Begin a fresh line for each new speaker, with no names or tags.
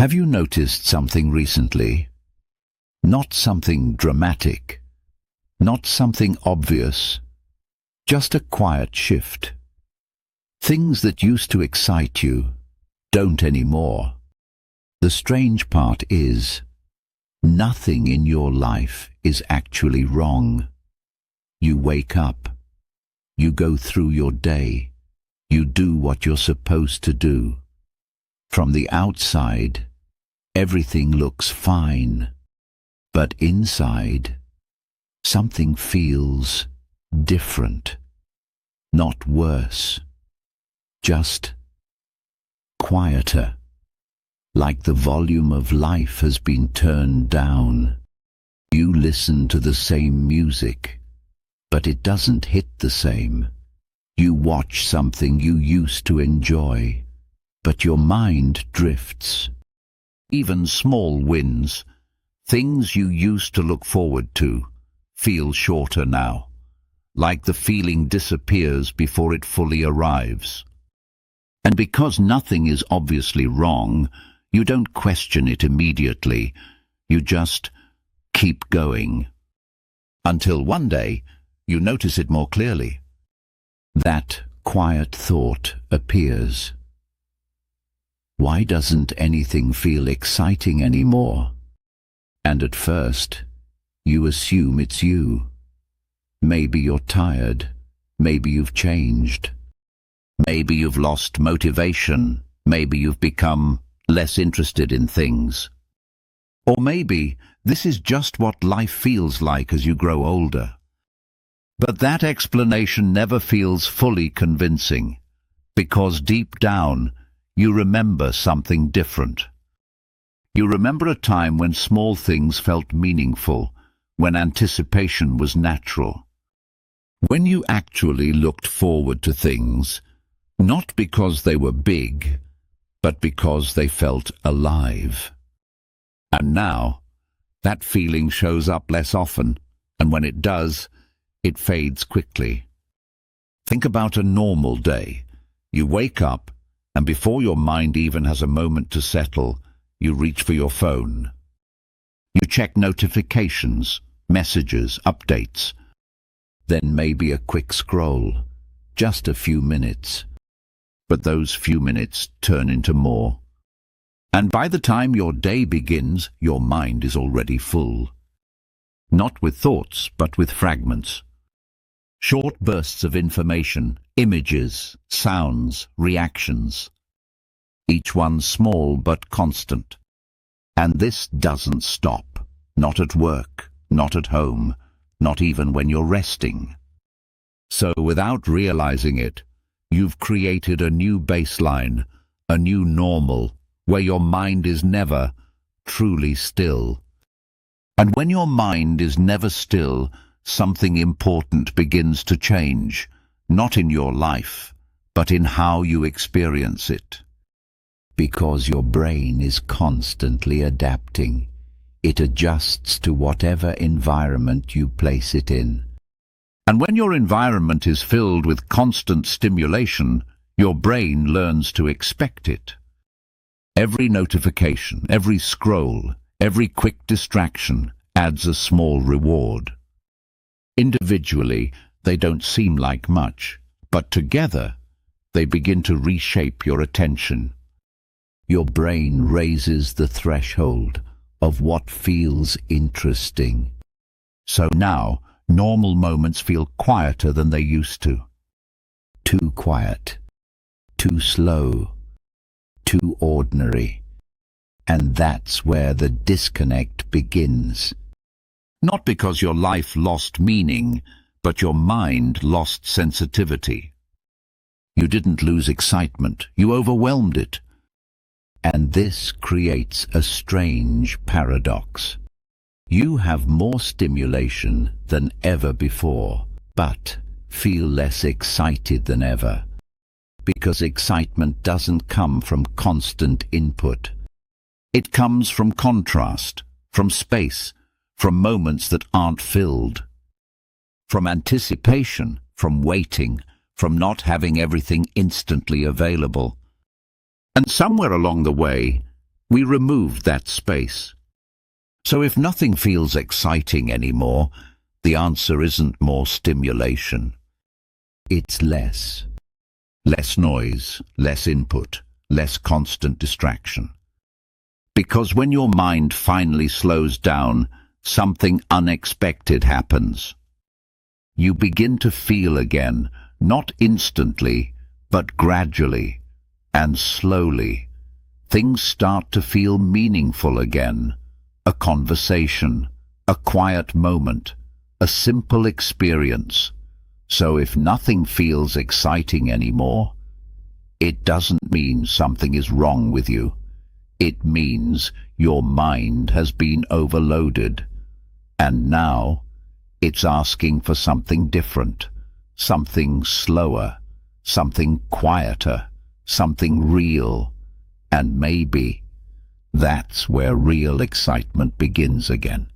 Have you noticed something recently? Not something dramatic, not something obvious, just a quiet shift. Things that used to excite you don't anymore. The strange part is, nothing in your life is actually wrong. You wake up, you go through your day, you do what you're supposed to do. From the outside, everything looks fine, but inside, something feels different, not worse, just quieter, like the volume of life has been turned down. You listen to the same music, but it doesn't hit the same. You watch something you used to enjoy, but your mind drifts. Even small wins, things you used to look forward to, feel shorter now, like the feeling disappears before it fully arrives. And because nothing is obviously wrong, you don't question it immediately. You just keep going. Until one day, you notice it more clearly. That quiet thought appears. Why doesn't anything feel exciting anymore? And at first, you assume it's you. Maybe you're tired. Maybe you've changed. Maybe you've lost motivation. Maybe you've become less interested in things. Or maybe this is just what life feels like as you grow older. But that explanation never feels fully convincing, because deep down you remember something different. You remember a time when small things felt meaningful, when anticipation was natural. When you actually looked forward to things, not because they were big, but because they felt alive. And now, that feeling shows up less often, and when it does, it fades quickly. Think about a normal day. You wake up, and before your mind even has a moment to settle, you reach for your phone. You check notifications, messages, updates. Then maybe a quick scroll, just a few minutes. But those few minutes turn into more. And by the time your day begins, your mind is already full. Not with thoughts, but with fragments. Short bursts of information, images, sounds, reactions. Each one small but constant. And this doesn't stop. Not at work, not at home, not even when you're resting. So without realizing it, you've created a new baseline, a new normal, where your mind is never truly still. And when your mind is never still, something important begins to change, not in your life, but in how you experience it. Because your brain is constantly adapting. It adjusts to whatever environment you place it in. And when your environment is filled with constant stimulation, your brain learns to expect it. Every notification, every scroll, every quick distraction adds a small reward. Individually, they don't seem like much, but together, they begin to reshape your attention. Your brain raises the threshold of what feels interesting. So now, normal moments feel quieter than they used to. Too quiet, too slow, too ordinary. And that's where the disconnect begins. Not because your life lost meaning, but your mind lost sensitivity. You didn't lose excitement, you overwhelmed it. And this creates a strange paradox. You have more stimulation than ever before, but feel less excited than ever. Because excitement doesn't come from constant input. It comes from contrast, from space, from moments that aren't filled. From anticipation, from waiting, from not having everything instantly available. And somewhere along the way, We removed that space. So if nothing feels exciting anymore, the answer isn't more stimulation. It's less. Less noise, less input, less constant distraction. Because when your mind finally slows down, something unexpected happens. You begin to feel again, not instantly, but gradually and slowly. Things start to feel meaningful again. A conversation, a quiet moment, a simple experience. So if nothing feels exciting anymore, it doesn't mean something is wrong with you. It means your mind has been overloaded. And now it's asking for something different, something slower, something quieter, something real. And maybe that's where real excitement begins again.